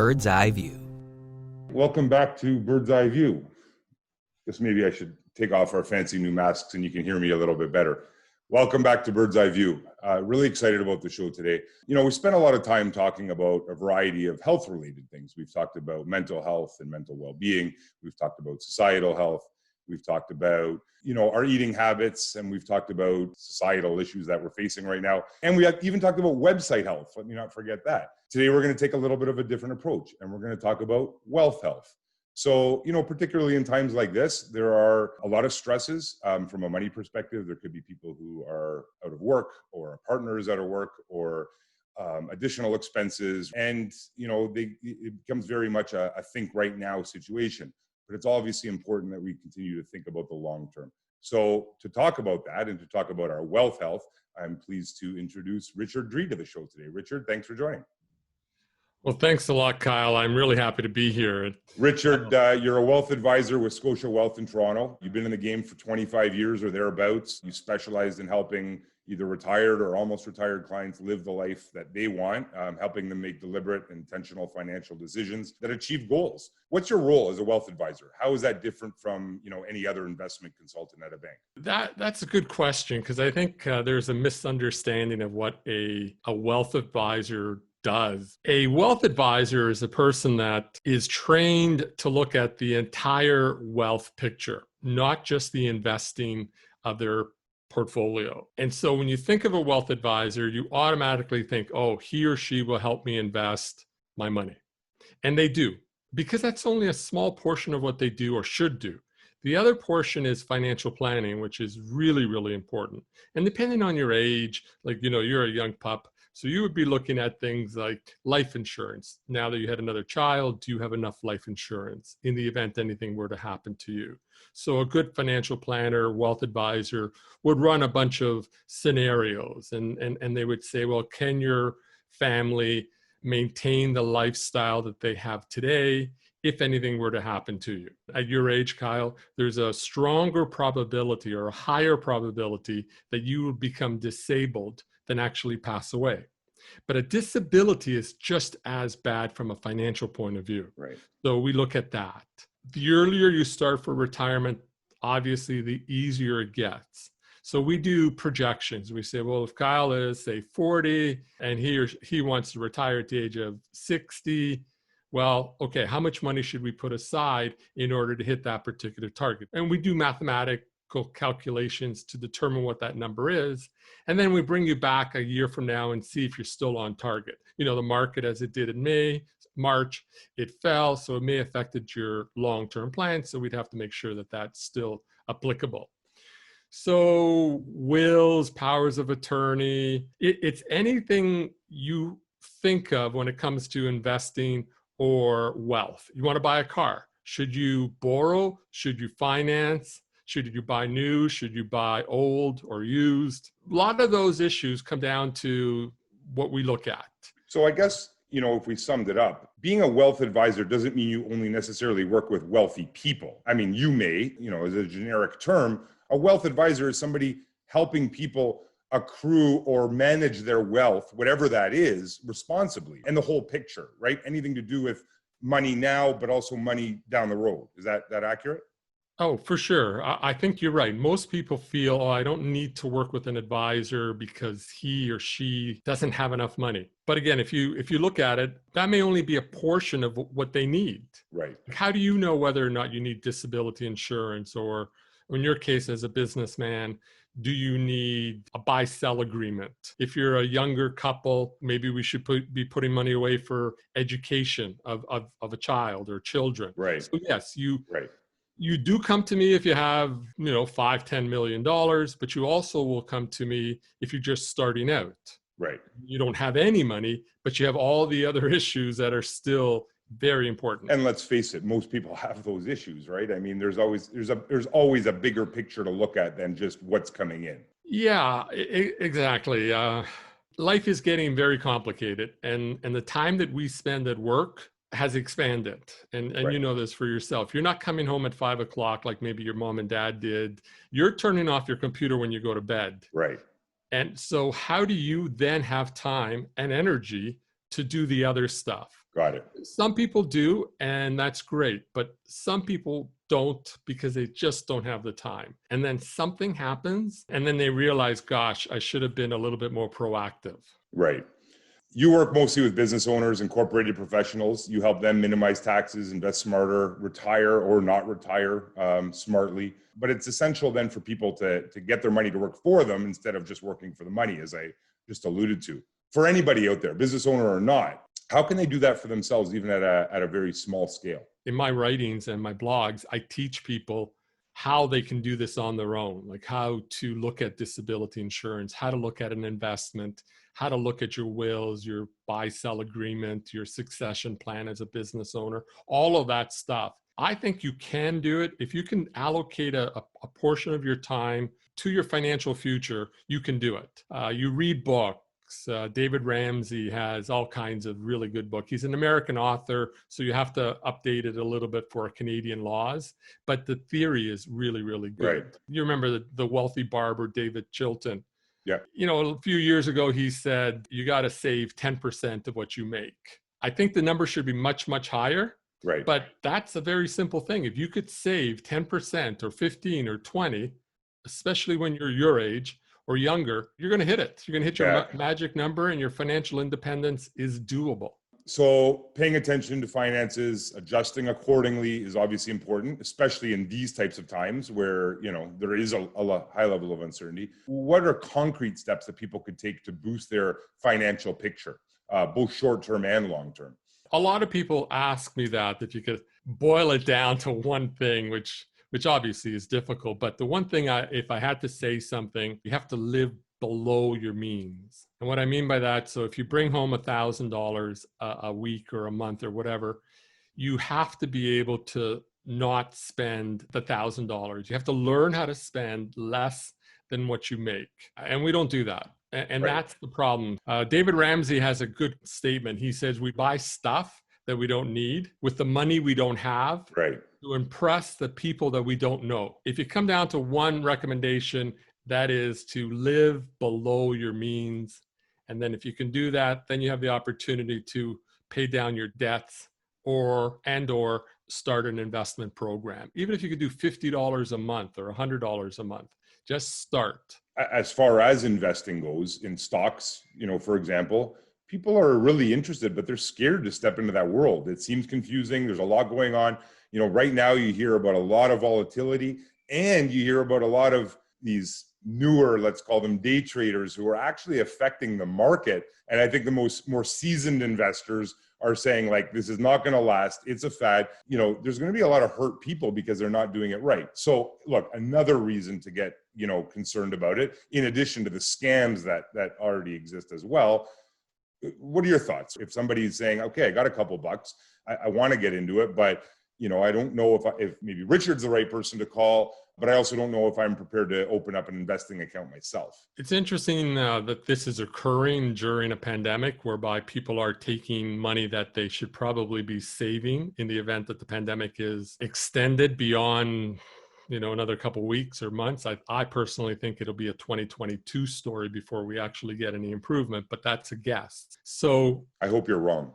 Bird's Eye View. Welcome back to Bird's Eye View. Guess maybe I should take off our fancy new masks and you can hear me a little bit better. Welcome back to Bird's Eye View. Really excited about the show today. You know, we spent a lot of time talking about a variety of health-related things. We've talked about mental health and mental well-being. We've talked about societal health. We've talked about, our eating habits, and we've talked about societal issues that we're facing right now. And we even talked about website health. Let me not forget that. Today, we're going to take a little bit of a different approach, and we're going to talk about wealth health. So, particularly in times like this, there are a lot of stresses from a money perspective. There could be people who are out of work, or a partner is out of work, or additional expenses. And, it becomes very much a think right now situation. But it's obviously important that we continue to think about the long term. So to talk about that and to talk about our wealth health, I'm pleased to introduce Richard Dri to the show today. Richard, thanks for joining. Well, thanks a lot, Kyle. I'm really happy to be here. Richard, you're a wealth advisor with Scotia Wealth in Toronto. You've been in the game for 25 years or thereabouts. You specialized in helping either retired or almost retired clients live the life that they want, helping them make deliberate, intentional financial decisions that achieve goals. What's your role as a wealth advisor? How is that different from any other investment consultant at a bank? That's a good question, because I think there's a misunderstanding of what a wealth advisor does. A wealth advisor is a person that is trained to look at the entire wealth picture, not just the investing of their portfolio. And so when you think of a wealth advisor, you automatically think, oh, he or she will help me invest my money. And they do, because that's only a small portion of what they do or should do. The other portion is financial planning, which is really, really important. And depending on your age, you're a young pup, so you would be looking at things like life insurance. Now that you had another child, do you have enough life insurance in the event anything were to happen to you? So a good financial planner, wealth advisor would run a bunch of scenarios and they would say, well, can your family maintain the lifestyle that they have today if anything were to happen to you? At your age, Kyle, there's a stronger probability or a higher probability that you will become disabled than actually pass away. But a disability is just as bad from a financial point of view. Right. So we look at that. The earlier you start for retirement, obviously the easier it gets. So we do projections. We say, well, if Kyle is, say, 40 and he wants to retire at the age of 60, well, okay, how much money should we put aside in order to hit that particular target? And we do mathematical calculations to determine what that number is. And then we bring you back a year from now and see if you're still on target. The market, as it did in March, it fell, so it may have affected your long-term plan. So we'd have to make sure that that's still applicable. So wills, powers of attorney, it's anything you think of when it comes to investing or wealth. You want to buy a car. Should you borrow? Should you finance? Should you buy new? Should you buy old or used? A lot of those issues come down to what we look at. So I guess, if we summed it up, being a wealth advisor doesn't mean you only necessarily work with wealthy people. I mean, you may, as a generic term, a wealth advisor is somebody helping people accrue or manage their wealth, whatever that is, responsibly, and the whole picture, right? Anything to do with money now, but also money down the road. Is that accurate? Oh, for sure. I think you're right. Most people feel, I don't need to work with an advisor because he or she doesn't have enough money. But again, if you look at it, that may only be a portion of what they need. Right. How do you know whether or not you need disability insurance, or in your case as a businessman, do you need a buy-sell agreement? If you're a younger couple, maybe we should be putting money away for education of a child or children. Right. So yes, Right. You do come to me if you have, $5-10 million, but you also will come to me if you're just starting out. Right. You don't have any money, but you have all the other issues that are still very important. And let's face it, most people have those issues, right? I mean, there's always a bigger picture to look at than just what's coming in. Yeah, exactly. Life is getting very complicated, and the time that we spend at work has expanded. And Right. You know this for yourself. You're not coming home at 5 o'clock like maybe your mom and dad did. You're turning off your computer when you go to bed. Right. And so how do you then have time and energy to do the other stuff? Got it. Some people do, and that's great, but some people don't because they just don't have the time. And then something happens, and then they realize, gosh, I should have been a little bit more proactive. Right. You work mostly with business owners, incorporated professionals. You help them minimize taxes, invest smarter, retire or not retire smartly. But it's essential then for people to get their money to work for them instead of just working for the money, as I just alluded to. For anybody out there, business owner or not, how can they do that for themselves, even at a very small scale? In my writings and my blogs, I teach people how they can do this on their own, like how to look at disability insurance, how to look at an investment, how to look at your wills, your buy-sell agreement, your succession plan as a business owner, all of that stuff. I think you can do it. If you can allocate a portion of your time to your financial future, you can do it. You read books. David Ramsey has all kinds of really good books. He's an American author, so you have to update it a little bit for Canadian laws. But the theory is really, really good. Right. You remember the wealthy barber, David Chilton. Yeah. A few years ago, he said, you got to save 10% of what you make. I think the number should be much, much higher. Right. But that's a very simple thing. If you could save 10% or 15 or 20, especially when you're your age or younger, you're going to hit it. You're going to hit your magic number, and your financial independence is doable. So paying attention to finances, adjusting accordingly is obviously important, especially in these types of times where, there is a high level of uncertainty. What are concrete steps that people could take to boost their financial picture, both short-term and long-term? A lot of people ask me that if you could boil it down to one thing, which obviously is difficult. But the one thing, if I had to say something, you have to live below your means. And what I mean by that, so if you bring home $1,000 a week or a month or whatever, you have to be able to not spend the $1,000. You have to learn how to spend less than what you make. And we don't do that. And Right. That's the problem. David Ramsey has a good statement. He says, we buy stuff that we don't need with the money we don't have. Right. To impress the people that we don't know. If you come down to one recommendation, that is to live below your means. And then if you can do that, then you have the opportunity to pay down your debts or start an investment program. Even if you could do $50 a month or $100 a month, just start. As far as investing goes in stocks, for example, people are really interested, but they're scared to step into that world. It seems confusing. There's a lot going on. Right now you hear about a lot of volatility, and you hear about a lot of these newer, let's call them day traders, who are actually affecting the market. And I think the more seasoned investors are saying, like, this is not going to last. It's a fad. There's going to be a lot of hurt people because they're not doing it right. So look, another reason to get, concerned about it, in addition to the scams that already exist as well. What are your thoughts? If somebody's saying, okay, I got a couple bucks, I want to get into it, but I don't know if maybe Richard's the right person to call, but I also don't know if I'm prepared to open up an investing account myself. It's interesting that this is occurring during a pandemic, whereby people are taking money that they should probably be saving in the event that the pandemic is extended beyond, another couple of weeks or months. I personally think it'll be a 2022 story before we actually get any improvement, but that's a guess. So I hope you're wrong.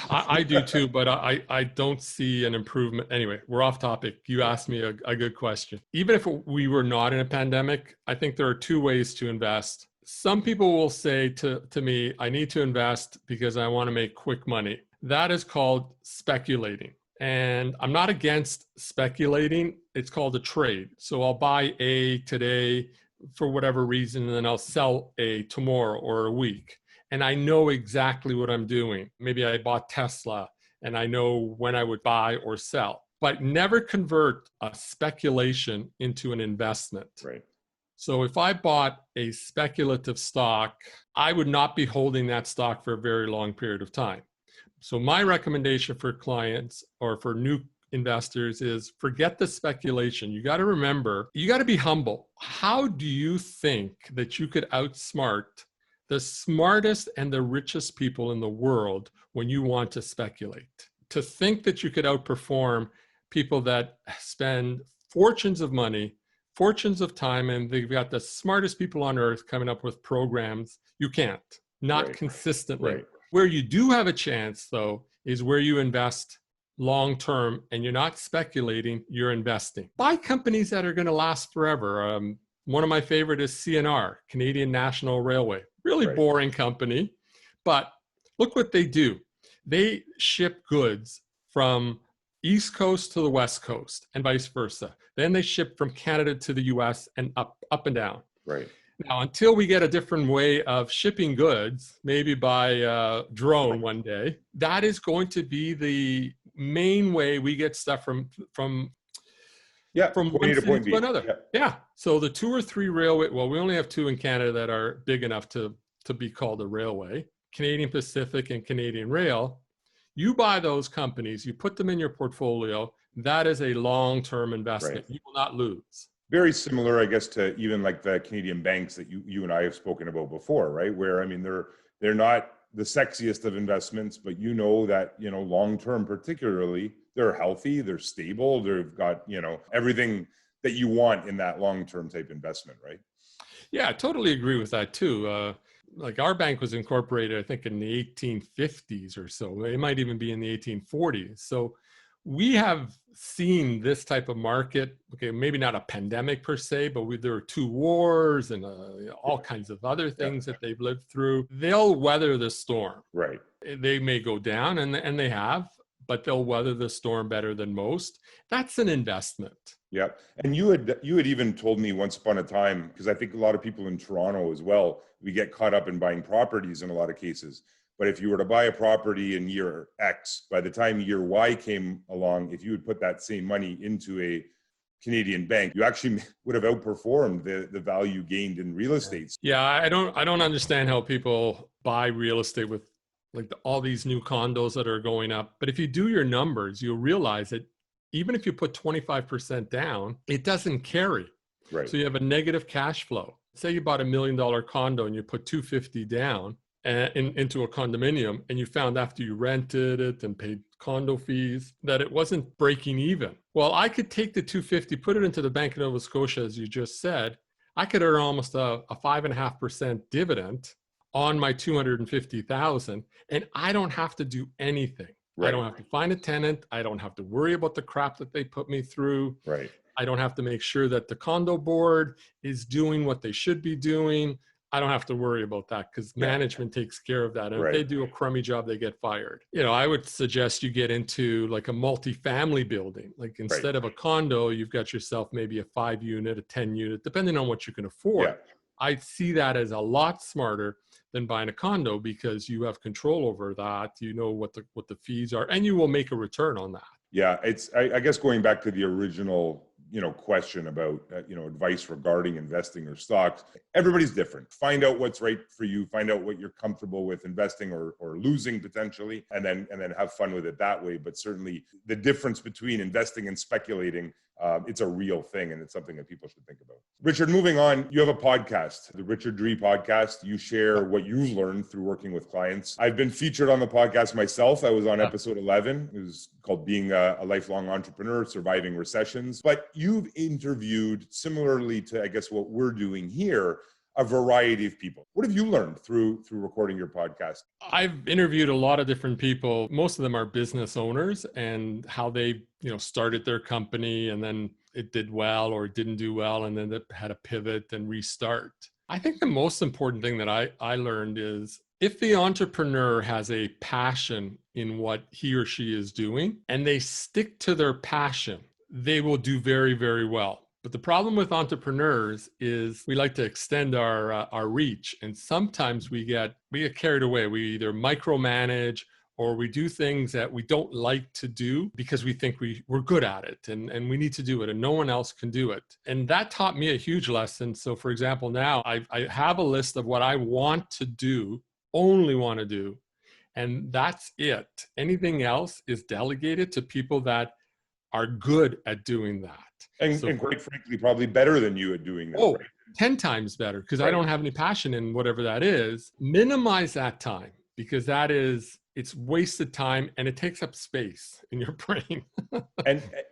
I do too, but I don't see an improvement. Anyway, we're off topic. You asked me a good question. Even if we were not in a pandemic, I think there are two ways to invest. Some people will say to me, I need to invest because I want to make quick money. That is called speculating. And I'm not against speculating. It's called a trade. So I'll buy A today for whatever reason, and then I'll sell A tomorrow or a week. And I know exactly what I'm doing. Maybe I bought Tesla and I know when I would buy or sell, but never convert a speculation into an investment. Right. So if I bought a speculative stock, I would not be holding that stock for a very long period of time. So my recommendation for clients or for new investors is forget the speculation. You got to remember, you got to be humble. How do you think that you could outsmart the smartest and the richest people in the world when you want to speculate? To think that you could outperform people that spend fortunes of money, fortunes of time, and they've got the smartest people on earth coming up with programs, you can't, not consistently. Right. Where you do have a chance, though, is where you invest long term, and you're not speculating, you're investing. Buy companies that are going to last forever. One of my favorite is CNR, Canadian National Railway. Really Right. boring company, but look what they do. They ship goods from East Coast to the West Coast and vice versa. Then they ship from Canada to the US and up and down. Right. Now, until we get a different way of shipping goods, maybe by drone one day, that is going to be the main way we get stuff from one city to another. Yeah. So the 2 or 3 railway, well, we only have 2 in Canada that are big enough to be called a railway, Canadian Pacific and Canadian Rail. You buy those companies, you put them in your portfolio, that is a long-term investment. Right. You will not lose. Very similar, I guess, to even like the Canadian banks that you and I have spoken about before, right? Where, I mean, they're not the sexiest of investments, but you know that, you know, long-term particularly, they're healthy, they're stable, they've got, you know, everything that you want in that long-term type investment, right? Yeah, I totally agree with that too. Like our bank was incorporated, I think, in the 1850s or so. It might even be in the 1840s. So we have seen this type of market. Okay, maybe not a pandemic per se, but there were 2 wars and all kinds of other things that they've lived through. They'll weather the storm. Right. They may go down, and they have, but they'll weather the storm better than most. That's an investment. Yeah. And you had even told me once upon a time, because I think a lot of people in Toronto as well, we get caught up in buying properties in a lot of cases. But if you were to buy a property in year X, by the time year Y came along, if you would put that same money into a Canadian bank, you actually would have outperformed the value gained in real estate. Yeah, I don't understand how people buy real estate with like all these new condos that are going up. But if you do your numbers, you'll realize that even if you put 25% down, it doesn't carry. Right. So you have a negative cash flow. Say you bought $1 million condo and you put $250 down into a condominium, and you found after you rented it and paid condo fees that it wasn't breaking even. Well, I could take the $250, put it into the Bank of Nova Scotia, as you just said. I could earn almost a 5.5% dividend on my $250,000, and I don't have to do anything. Right. I don't have to find a tenant. I don't have to worry about the crap that they put me through. Right. I don't have to make sure that the condo board is doing what they should be doing. I don't have to worry about that because management takes care of that. And if they do a crummy job, they get fired. You know, I would suggest you get into like a multifamily building. Like instead of a condo, you've got yourself maybe a 5-unit, a 10-unit, depending on what you can afford. Yeah. I see that as a lot smarter than buying a condo because you have control over that. You know what the fees are, and you will make a return on that. Yeah, it's I guess going back to the original question about advice regarding investing or stocks. Everybody's different. Find out what's right for you. Find out what you're comfortable with investing or losing potentially, and then have fun with it that way. But certainly the difference between investing and speculating, it's a real thing, and it's something that people should think about. Richard, moving on, you have a podcast, the Richard Dri Podcast. You share what you've learned through working with clients. I've been featured on the podcast myself. I was on episode 11. It was called Being a Lifelong Entrepreneur, Surviving Recessions. But you've interviewed, similarly to, I guess, what we're doing here, a variety of people. What have you learned through recording your podcast? I've interviewed a lot of different people. Most of them are business owners and how they, started their company and then it did well or it didn't do well and then they had to pivot and restart. I think the most important thing that I learned is if the entrepreneur has a passion in what he or she is doing and they stick to their passion, they will do very, very well. But the problem with entrepreneurs is we like to extend our reach, and sometimes we get carried away. We either micromanage or we do things that we don't like to do because we think we're good at it and we need to do it and no one else can do it. And that taught me a huge lesson. So for example, now I have a list of what I want to do, only want to do, and that's it. Anything else is delegated to people that are good at doing that. And quite frankly, probably better than you at doing that. Oh, right? 10 times better because I don't have any passion in whatever that is. Minimize that time because it's wasted time and it takes up space in your brain.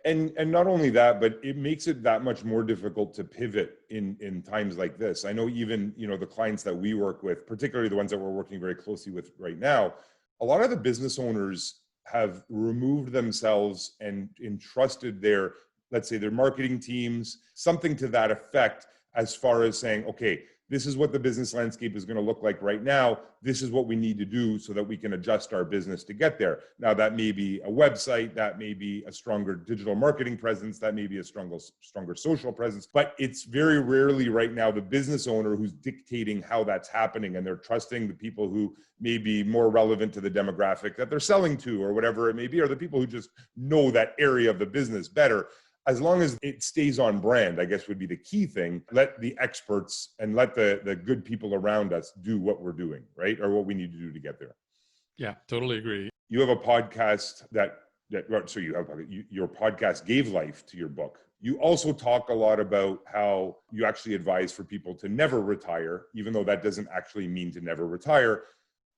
and not only that, but it makes it that much more difficult to pivot in times like this. I know even, the clients that we work with, particularly the ones that we're working very closely with right now, a lot of the business owners have removed themselves and entrusted their, let's say, their marketing teams, something to that effect, as far as saying, okay, this is what the business landscape is going to look like right now. This is what we need to do so that we can adjust our business to get there. Now, that may be a website, that may be a stronger digital marketing presence, that may be a stronger social presence, but it's very rarely right now the business owner who's dictating how that's happening, and they're trusting the people who may be more relevant to the demographic that they're selling to, or whatever it may be, or the people who just know that area of the business better. As long as it stays on brand, I guess would be the key thing. Let the experts and let the good people around us do what we're doing, right? Or what we need to do to get there. Yeah, totally agree. You have a podcast your podcast gave life to your book. You also talk a lot about how you actually advise for people to never retire, even though that doesn't actually mean to never retire.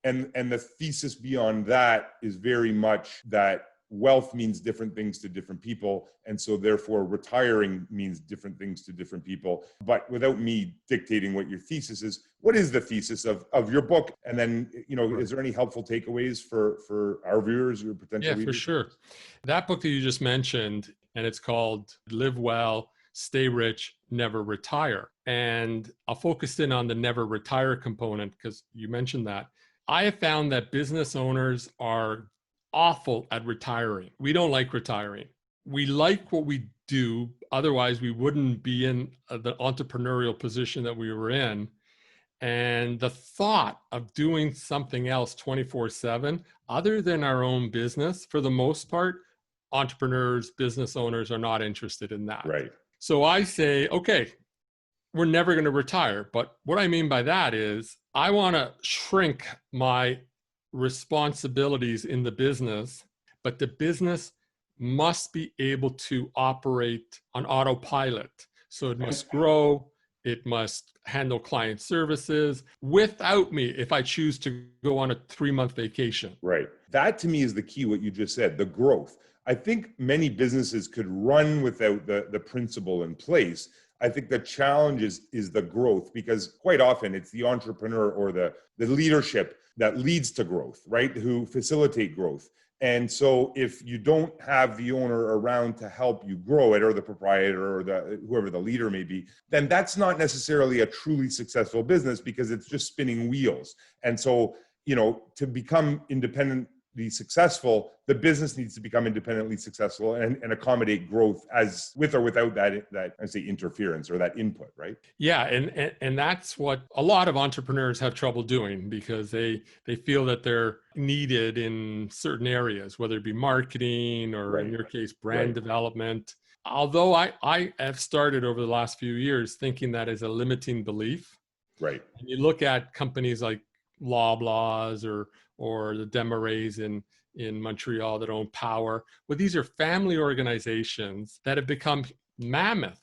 And the thesis beyond that is very much that wealth means different things to different people. And so therefore retiring means different things to different people. But without me dictating what your thesis is, what is the thesis of your book? And then, is there any helpful takeaways for our viewers or potential readers? Yeah, for sure. That book that you just mentioned, and it's called Live Well, Stay Rich, Never Retire. And I'll focus in on the never retire component because you mentioned that. I have found that business owners are awful at retiring. We don't like retiring. We like what we do. Otherwise, we wouldn't be in the entrepreneurial position that we were in. And the thought of doing something else 24/7, other than our own business, for the most part, entrepreneurs, business owners are not interested in that. Right. So I say, okay, we're never going to retire. But what I mean by that is I want to shrink my responsibilities in the business, but the business must be able to operate on autopilot. So it must grow, it must handle client services without me if I choose to go on a 3-month vacation. Right. That to me is the key, what you just said, the growth. I think many businesses could run without the principle in place. I think the challenge is the growth, because quite often it's the entrepreneur or the leadership that leads to growth, right? Who facilitate growth. And so if you don't have the owner around to help you grow it, or the proprietor or whoever the leader may be, then that's not necessarily a truly successful business, because it's just spinning wheels. And so, to become independently successful, the business needs to become independently successful and accommodate growth as with or without that I say interference or that input, right? Yeah, and that's what a lot of entrepreneurs have trouble doing, because they feel that they're needed in certain areas, whether it be marketing or in your case, brand development. Although I have started over the last few years thinking that is a limiting belief. Right. And you look at companies like Loblaws or the Desmarais in Montreal that own Power. Well, these are family organizations that have become mammoth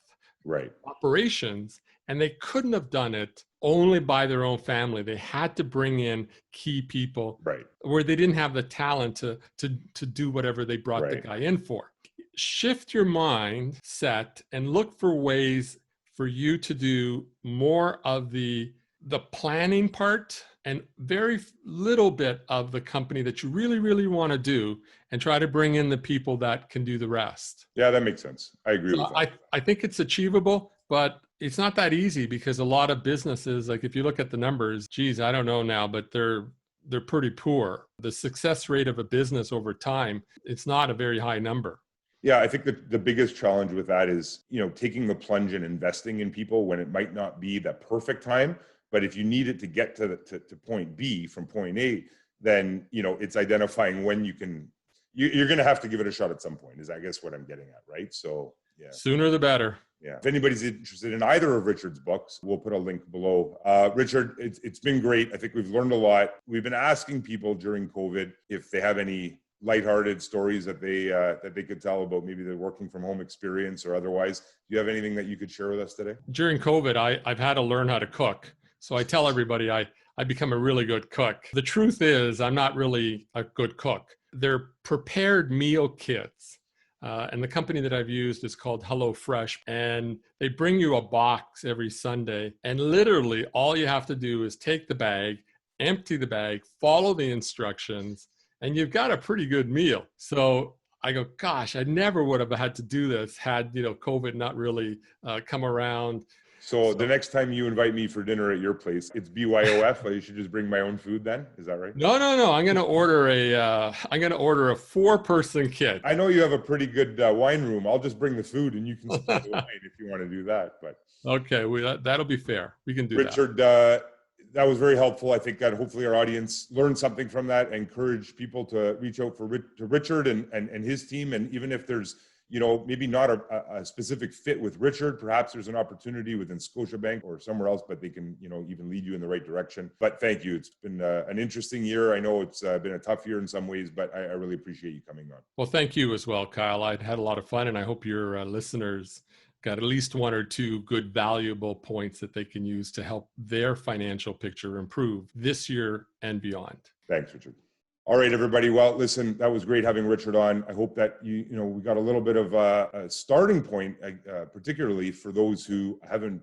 operations, and they couldn't have done it only by their own family. They had to bring in key people where they didn't have the talent to do whatever they brought the guy in for. Shift your mindset and look for ways for you to do more of the planning part and very little bit of the company that you really, really want to do, and try to bring in the people that can do the rest. Yeah, that makes sense. I agree with that. I think it's achievable, but it's not that easy, because a lot of businesses, like if you look at the numbers, geez, I don't know now, but they're pretty poor. The success rate of a business over time, it's not a very high number. Yeah, I think the biggest challenge with that is, taking the plunge and investing in people when it might not be the perfect time. But if you need it to get to point B from point A, then, it's identifying when you're going to have to give it a shot at some point, is I guess what I'm getting at, right? So, yeah. Sooner the better. Yeah. If anybody's interested in either of Richard's books, we'll put a link below. Richard, it's been great. I think we've learned a lot. We've been asking people during COVID if they have any lighthearted stories that they could tell about maybe their working from home experience or otherwise. Do you have anything that you could share with us today? During COVID, I've had to learn how to cook. So I tell everybody I become a really good cook. The truth is, I'm not really a good cook. They're prepared meal kits. And the company that I've used is called HelloFresh. And they bring you a box every Sunday. And literally all you have to do is take the bag, empty the bag, follow the instructions, and you've got a pretty good meal. So I go, gosh, I never would have had to do this had, COVID not really come around. So the next time you invite me for dinner at your place, it's BYOF. I should just bring my own food then. Is that right? No. I'm going to order a 4-person kit. I know you have a pretty good wine room. I'll just bring the food and you can supply the wine if you want to do that. But okay, that'll be fair. We can do Richard, that was very helpful. I think that hopefully our audience learned something from that. Encourage people to reach out to Richard and his team. And even if there's, maybe not a specific fit with Richard, perhaps there's an opportunity within Scotiabank or somewhere else, but they can, even lead you in the right direction. But thank you. It's been an interesting year. I know it's been a tough year in some ways, but I really appreciate you coming on. Well, thank you as well, Kyle. I'd had a lot of fun, and I hope your listeners got at least one or two good, valuable points that they can use to help their financial picture improve this year and beyond. Thanks, Richard. All right, everybody. Well, listen, that was great having Richard on. I hope that we got a little bit of a starting point, particularly for those who haven't,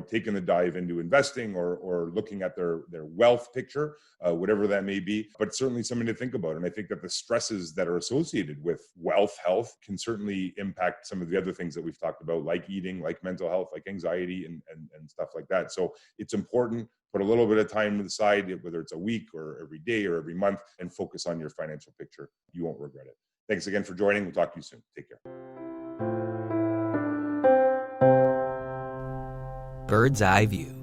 taken the dive into investing or looking at their wealth picture, whatever that may be, but certainly something to think about. And I think that the stresses that are associated with wealth, health can certainly impact some of the other things that we've talked about, like eating, like mental health, like anxiety and stuff like that. So it's important. Put a little bit of time to the side, whether it's a week or every day or every month, and focus on your financial picture. You won't regret it. Thanks again for joining. We'll talk to you soon. Take care. Bird's Eye View.